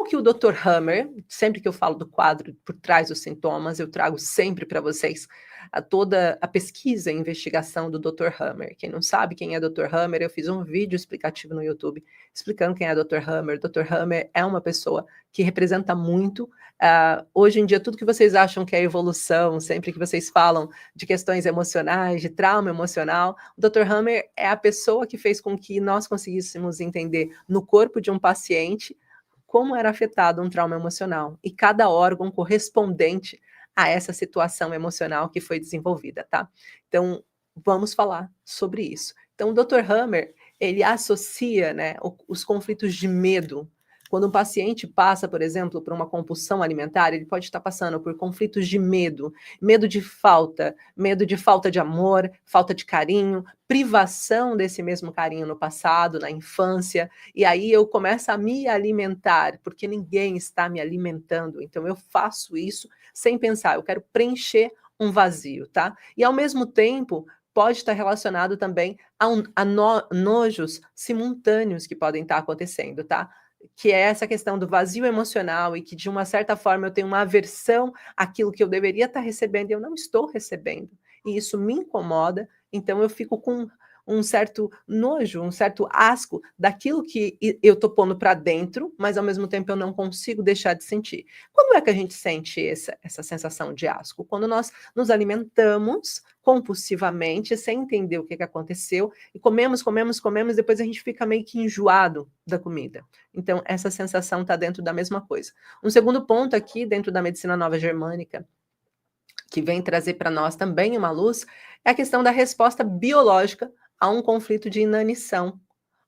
que o Dr. Hammer, sempre que eu falo do quadro por trás dos sintomas, eu trago sempre para vocês toda a pesquisa e investigação do Dr. Hammer. Quem não sabe quem é Dr. Hammer, eu fiz um vídeo explicativo no YouTube explicando quem é Dr. Hammer. Dr. Hammer é uma pessoa que representa muito. Hoje em dia, tudo que vocês acham que é evolução, sempre que vocês falam de questões emocionais, de trauma emocional, o Dr. Hammer é a pessoa que fez com que nós conseguíssemos entender no corpo de um paciente como era afetado um trauma emocional e cada órgão correspondente a essa situação emocional que foi desenvolvida, tá? Então, vamos falar sobre isso. Então, o Dr. Hammer, ele associa, né, os conflitos de medo. Quando um paciente passa, por exemplo, por uma compulsão alimentar, ele pode estar passando por conflitos de medo, medo de falta de amor, falta de carinho, privação desse mesmo carinho no passado, na infância, e aí eu começo a me alimentar, porque ninguém está me alimentando, então eu faço isso sem pensar, eu quero preencher um vazio, tá? E ao mesmo tempo, pode estar relacionado também a nojos simultâneos que podem estar acontecendo, tá? Que é essa questão do vazio emocional e que, de uma certa forma, eu tenho uma aversão àquilo que eu deveria estar recebendo e eu não estou recebendo. E isso me incomoda, então eu fico com um certo nojo, um certo asco daquilo que eu estou pondo para dentro, mas ao mesmo tempo eu não consigo deixar de sentir. Quando é que a gente sente essa sensação de asco? Quando nós nos alimentamos compulsivamente, sem entender o que aconteceu, e comemos, depois a gente fica meio que enjoado da comida. Então, essa sensação está dentro da mesma coisa. Um segundo ponto aqui, dentro da medicina nova germânica, que vem trazer para nós também uma luz, é a questão da resposta biológica a um conflito de inanição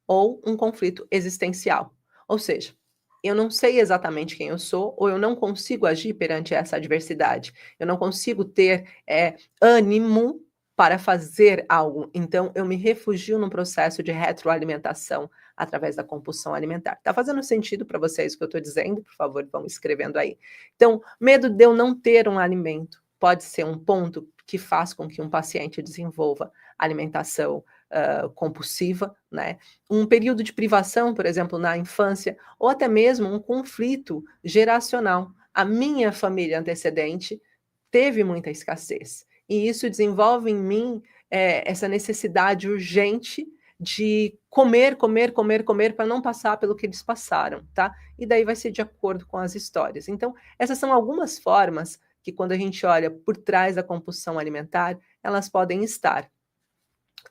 ou um conflito existencial. Ou seja, eu não sei exatamente quem eu sou, ou eu não consigo agir perante essa adversidade. Eu não consigo ter ânimo para fazer algo. Então, eu me refugio num processo de retroalimentação através da compulsão alimentar. Tá fazendo sentido para vocês o que eu estou dizendo? Por favor, vão escrevendo aí. Então, medo de eu não ter um alimento pode ser um ponto que faz com que um paciente desenvolva alimentação compulsiva, né? Um período de privação, por exemplo, na infância, ou até mesmo um conflito geracional. A minha família antecedente teve muita escassez, e isso desenvolve em mim essa necessidade urgente de comer para não passar pelo que eles passaram, tá? E daí vai ser de acordo com as histórias. Então, essas são algumas formas que, quando a gente olha por trás da compulsão alimentar, elas podem estar.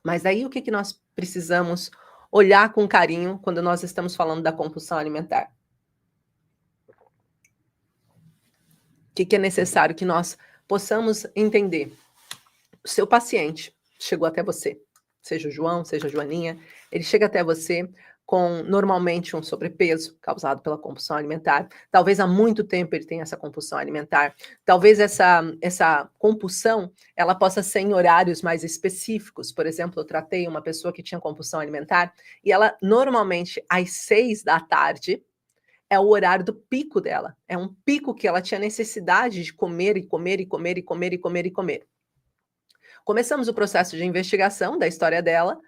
Mas aí o que nós precisamos olhar com carinho quando nós estamos falando da compulsão alimentar? O que é necessário que nós possamos entender? O seu paciente chegou até você, seja o João, seja a Joaninha, ele chega até você com, normalmente, um sobrepeso causado pela compulsão alimentar. Talvez há muito tempo ele tenha essa compulsão alimentar. Talvez essa compulsão ela possa ser em horários mais específicos. Por exemplo, eu tratei uma pessoa que tinha compulsão alimentar e ela, normalmente, às 6 da tarde, é o horário do pico dela. É um pico que ela tinha necessidade de comer e comer e comer e comer e comer e comer. Começamos o processo de investigação da história dela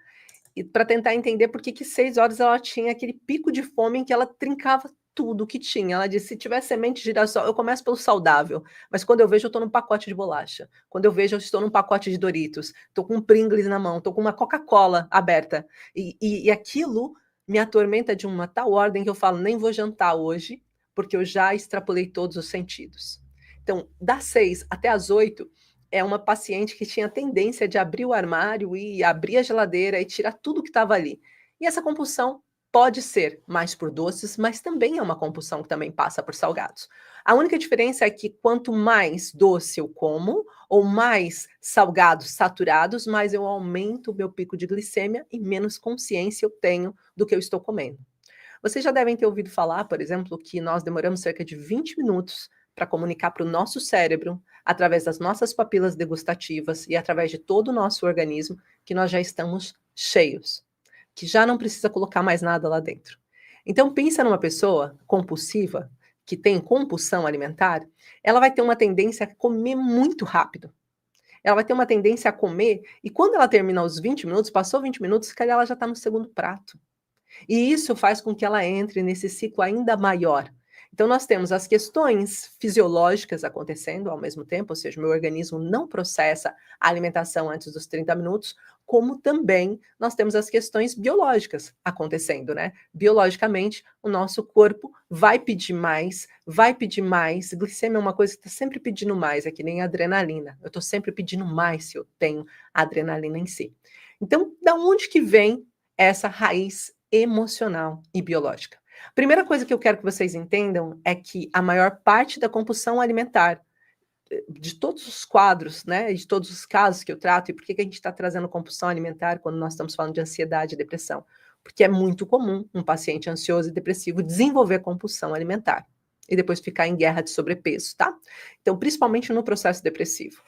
e para tentar entender por que 6 horas ela tinha aquele pico de fome em que ela trincava tudo que tinha. Ela disse: se tiver semente de girassol, eu começo pelo saudável, mas quando eu vejo, eu estou num pacote de bolacha. Quando eu vejo, eu estou num pacote de Doritos. Estou com um Pringles na mão, estou com uma Coca-Cola aberta. E aquilo me atormenta de uma tal ordem que eu falo: nem vou jantar hoje, porque eu já extrapolei todos os sentidos. Então, das 6 até as 8, é uma paciente que tinha tendência de abrir o armário e abrir a geladeira e tirar tudo que estava ali. E essa compulsão pode ser mais por doces, mas também é uma compulsão que também passa por salgados. A única diferença é que quanto mais doce eu como, ou mais salgados saturados, mais eu aumento o meu pico de glicemia e menos consciência eu tenho do que eu estou comendo. Vocês já devem ter ouvido falar, por exemplo, que nós demoramos cerca de 20 minutos para comunicar para o nosso cérebro, através das nossas papilas degustativas e através de todo o nosso organismo, que nós já estamos cheios, que já não precisa colocar mais nada lá dentro. Então, pensa numa pessoa compulsiva, que tem compulsão alimentar, ela vai ter uma tendência a comer muito rápido. Ela vai ter uma tendência a comer, e quando ela termina os 20 minutos, passou 20 minutos, se calhar ela já está no segundo prato. E isso faz com que ela entre nesse ciclo ainda maior. Então, nós temos as questões fisiológicas acontecendo ao mesmo tempo, ou seja, o meu organismo não processa a alimentação antes dos 30 minutos, como também nós temos as questões biológicas acontecendo, né? Biologicamente, o nosso corpo vai pedir mais, vai pedir mais. Glicemia é uma coisa que está sempre pedindo mais, é que nem adrenalina. Eu estou sempre pedindo mais se eu tenho adrenalina em si. Então, da onde que vem essa raiz emocional e biológica? Primeira coisa que eu quero que vocês entendam é que a maior parte da compulsão alimentar, de todos os quadros, né, de todos os casos que eu trato, e por que a gente está trazendo compulsão alimentar quando nós estamos falando de ansiedade e depressão? Porque é muito comum um paciente ansioso e depressivo desenvolver compulsão alimentar e depois ficar em guerra de sobrepeso, tá? Então, principalmente no processo depressivo.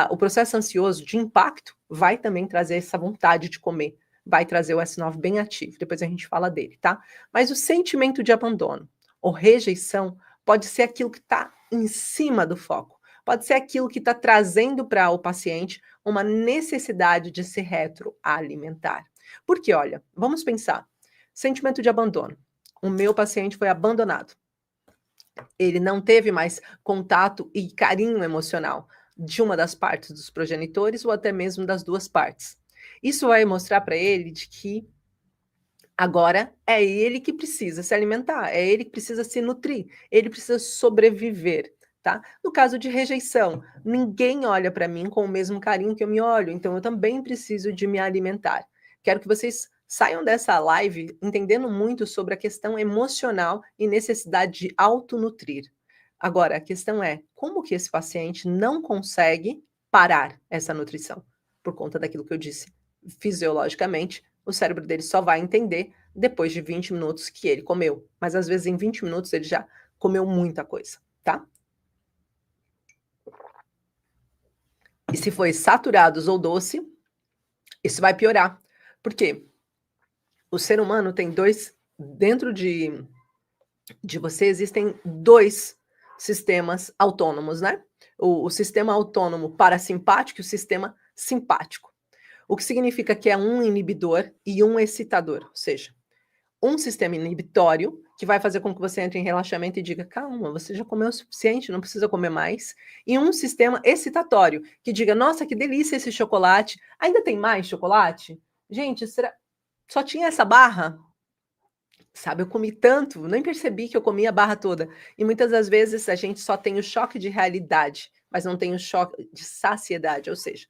O processo ansioso de impacto vai também trazer essa vontade de comer, vai trazer o S9 bem ativo, depois a gente fala dele, tá? Mas o sentimento de abandono ou rejeição pode ser aquilo que está em cima do foco, pode ser aquilo que está trazendo para o paciente uma necessidade de se retroalimentar. Porque, olha, vamos pensar, sentimento de abandono. O meu paciente foi abandonado. Ele não teve mais contato e carinho emocional de uma das partes dos progenitores ou até mesmo das duas partes. Isso vai mostrar para ele de que agora é ele que precisa se alimentar, é ele que precisa se nutrir, ele precisa sobreviver, tá? No caso de rejeição, ninguém olha para mim com o mesmo carinho que eu me olho, então eu também preciso de me alimentar. Quero que vocês saiam dessa live entendendo muito sobre a questão emocional e necessidade de autonutrir. Agora, a questão é, como que esse paciente não consegue parar essa nutrição? Por conta daquilo que eu disse. Fisiologicamente, o cérebro dele só vai entender depois de 20 minutos que ele comeu. Mas às vezes em 20 minutos ele já comeu muita coisa, tá? E se foi saturados ou doce, isso vai piorar. Por quê? O ser humano tem dentro de você existem dois sistemas autônomos, né? O sistema autônomo parasimpático e o sistema simpático. O que significa que é um inibidor e um excitador, ou seja, um sistema inibitório que vai fazer com que você entre em relaxamento e diga, calma, você já comeu o suficiente, não precisa comer mais, e um sistema excitatório que diga, nossa, que delícia esse chocolate, ainda tem mais chocolate? Gente, só tinha essa barra? Sabe, eu comi tanto, nem percebi que eu comi a barra toda. E muitas das vezes a gente só tem o choque de realidade, mas não tem o choque de saciedade. Ou seja,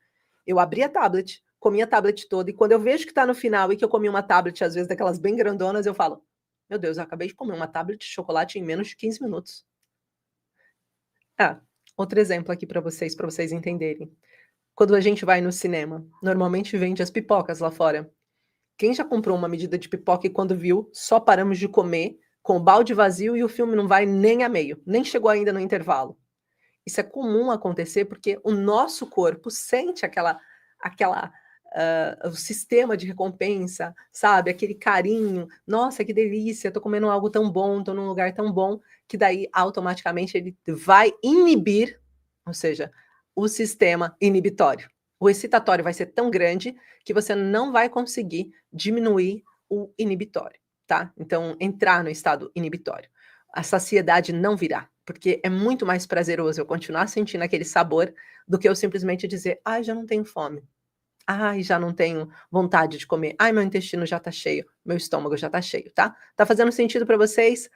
eu abri a tablet, comi a tablet toda, e quando eu vejo que está no final e que eu comi uma tablet, às vezes daquelas bem grandonas, eu falo: meu Deus, eu acabei de comer uma tablet de chocolate em menos de 15 minutos. Outro exemplo aqui para vocês entenderem. Quando a gente vai no cinema, normalmente vende as pipocas lá fora. Quem já comprou uma medida de pipoca e quando viu, só paramos de comer com o balde vazio e o filme não vai nem a meio, nem chegou ainda no intervalo. Isso é comum acontecer porque o nosso corpo sente o sistema de recompensa, sabe? Aquele carinho. Nossa, que delícia, tô comendo algo tão bom, tô num lugar tão bom, que daí automaticamente ele vai inibir, ou seja, o sistema inibitório. O excitatório vai ser tão grande que você não vai conseguir diminuir o inibitório, tá? Então, entrar no estado inibitório. A saciedade não virá, porque é muito mais prazeroso eu continuar sentindo aquele sabor do que eu simplesmente dizer, ai, já não tenho fome. Ai, já não tenho vontade de comer. Ai, meu intestino já tá cheio, meu estômago já tá cheio, tá? Tá fazendo sentido para vocês?